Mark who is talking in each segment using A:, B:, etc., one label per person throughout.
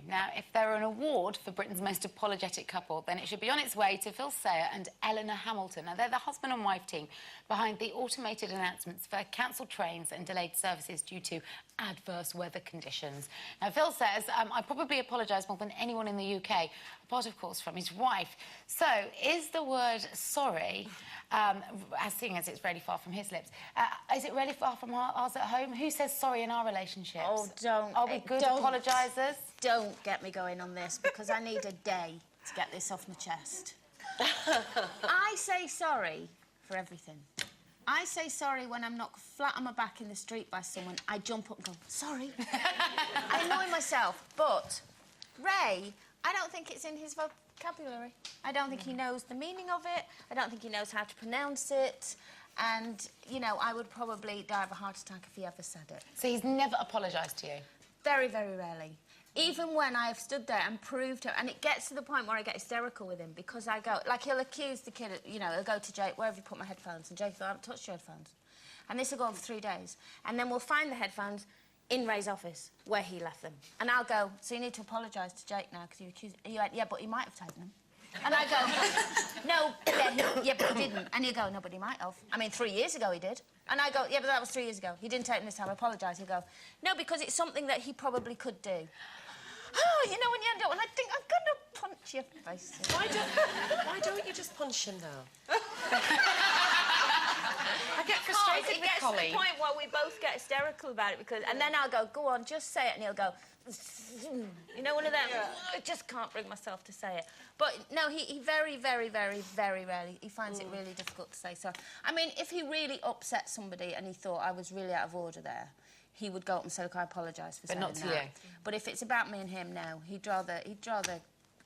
A: Now, if there were an award for Britain's most apologetic couple, then it should be on its way to Phil Sayer and Eleanor Hamilton. Now, they're the husband and wife team behind the automated announcements for cancelled trains and delayed services due to adverse weather conditions. Now, Phil says, I probably apologise more than anyone in the UK, apart, of course, from his wife. So, is the word sorry, seeing as it's really far from his lips, is it really far from ours at home? Who says sorry in our relationships?
B: Oh, don't.
A: Are we good apologisers?
B: Don't get me going on this, because I need a day to get this off my chest. I say sorry for everything. I say sorry when I'm knocked flat on my back in the street by someone. I jump up and go, sorry. I annoy myself. But Ray, I don't think it's in his vocabulary. I don't think he knows the meaning of it. I don't think he knows how to pronounce it. And, you know, I would probably die of a heart attack if he ever said it.
A: So he's never apologised to you?
B: Very, very rarely. Even when I've stood there and proved to him, and it gets to the point where I get hysterical with him because I go, like, he'll accuse the kid, you know, he'll go to Jake, where have you put my headphones? And Jake will go, I haven't touched your headphones. And this will go on for 3 days. And then we'll find the headphones in Ray's office where he left them. And I'll go, so you need to apologise to Jake now because you accused... And you went, yeah, but he might have taken them. And I go, no, yeah, but he didn't. And he'll go, no, but he might have. I mean, 3 years ago he did. And I go, yeah, but that was 3 years ago. He didn't take them this time, I apologise. He'll go, no, because it's something that he probably could do. Oh, you know, when you end up, and I think I'm going to punch your face in.
C: Why don't you just punch him, though? I get frustrated with Coleen.
B: It gets to the point where we both get hysterical about it, because... And then I'll go, go on, just say it, and he'll go... You know, one of them, I just can't bring myself to say it. But, no, he very, very, very, very rarely, he finds it really difficult to say sorry. I mean, if he really upset somebody and he thought I was really out of order there, he would go up and say, look, I apologise for saying that. But not to you. But if it's about me and him now, he'd rather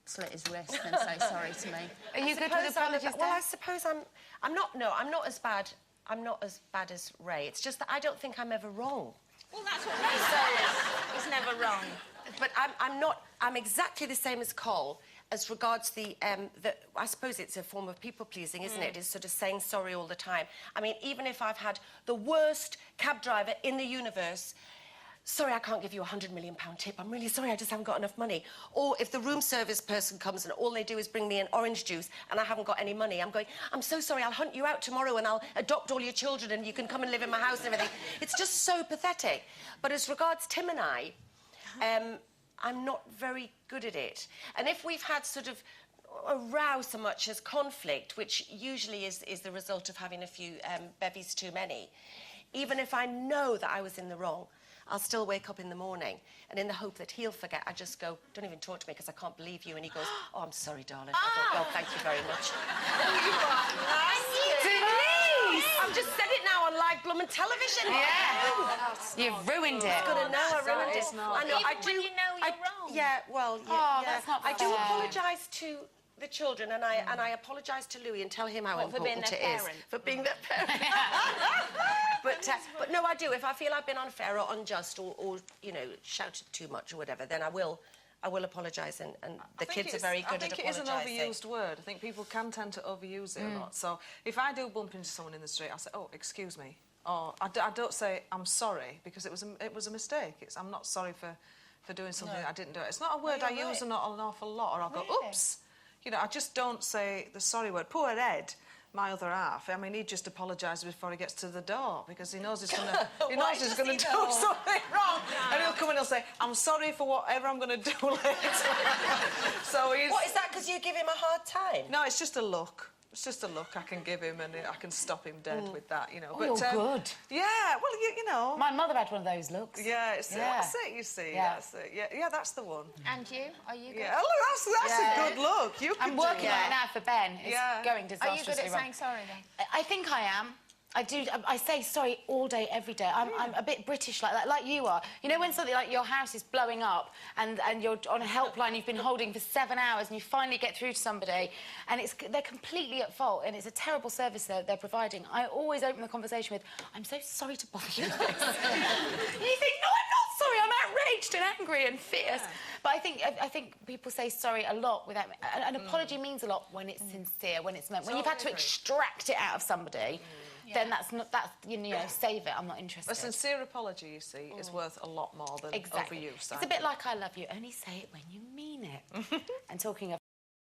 B: slit his wrist than say sorry to me.
A: Are you good with apologies?
C: Well, I suppose I'm not as bad as Ray. It's just that I don't think I'm ever wrong.
B: Well, that's what Ray says. He's never wrong.
C: But I'm exactly the same as Cole as regards the I suppose it's a form of people-pleasing, isn't it? It's sort of saying sorry all the time. I mean, even if I've had the worst cab driver in the universe, sorry, I can't give you £100 million tip. I'm really sorry, I just haven't got enough money. Or if the room service person comes and all they do is bring me an orange juice and I haven't got any money, I'm going, I'm so sorry, I'll hunt you out tomorrow and I'll adopt all your children and you can come and live in my house and everything. It's just so pathetic. But as regards Tim and I, I'm not very good at it. And if we've had sort of a row so much as conflict, which usually is the result of having a few bevies too many, even if I know that I was in the wrong, I'll still wake up in the morning and in the hope that he'll forget, I just go, don't even talk to me because I can't believe you. And he goes, oh, I'm sorry, darling. I go, well, thank you very much.
A: Denise!
C: I've just said it now on live blooming television.
A: Yeah. You've ruined it.
C: I've got to know I ruined it.
B: I know, I do. When you know you're wrong.
C: Yeah, well, yeah.
A: Oh, that's not fair.
C: I do apologise to the children and I apologise to Louis and tell him how important it is. For being their parent. But no, I do. If I feel I've been unfair or unjust or you know, shouted too much or whatever, then I will apologise and the kids are very good at apologising.
D: I think it is an overused word. I think people can tend to overuse it a lot. So if I do bump into someone in the street, I'll say, oh, excuse me. Or I don't say, I'm sorry, because it was a mistake. I'm not sorry for doing something I didn't do. It's not a word I use an awful lot, or I'll go, oops. You know, I just don't say the sorry word. Poor Ed, my other half, I mean, he just apologises before he gets to the door because he knows he's going to do something wrong. And he'll come and he'll say, I'm sorry for whatever I'm going to do later. So he's...
C: What, is that because you give him a hard time?
D: No, it's just a look. It's just a look I can give him and I can stop him dead with that, you know.
A: Oh, but, you're good.
D: Yeah, well, you know...
A: My mother had one of those looks.
D: Yeah, that's it, you see.
A: Yeah.
D: That's it. Yeah, that's the one.
B: And you? Are you good?
D: Yeah, look, that's a good look.
A: I'm working on it now for Ben. It's going disastrously wrong.
B: Are you good at saying sorry, then?
A: I think I am. I do. I say sorry all day, every day. I'm a bit British like that, like you are. You know when something like your house is blowing up and you're on a helpline you've been holding for 7 hours and you finally get through to somebody and they're completely at fault and it's a terrible service they're providing. I always open the conversation with, I'm so sorry to bother you with this. And you think, no, I'm not sorry. I'm outraged and angry and fierce. But I think people say sorry a lot without... An apology means a lot when it's sincere, when it's meant. When you've had to extract it out of somebody... then that's you know, save it. I'm not interested.
D: A sincere apology, you see, is worth a lot more than
A: Exactly.
D: overuse.
A: It's a bit like I love you. Only say it when you mean it. And talking of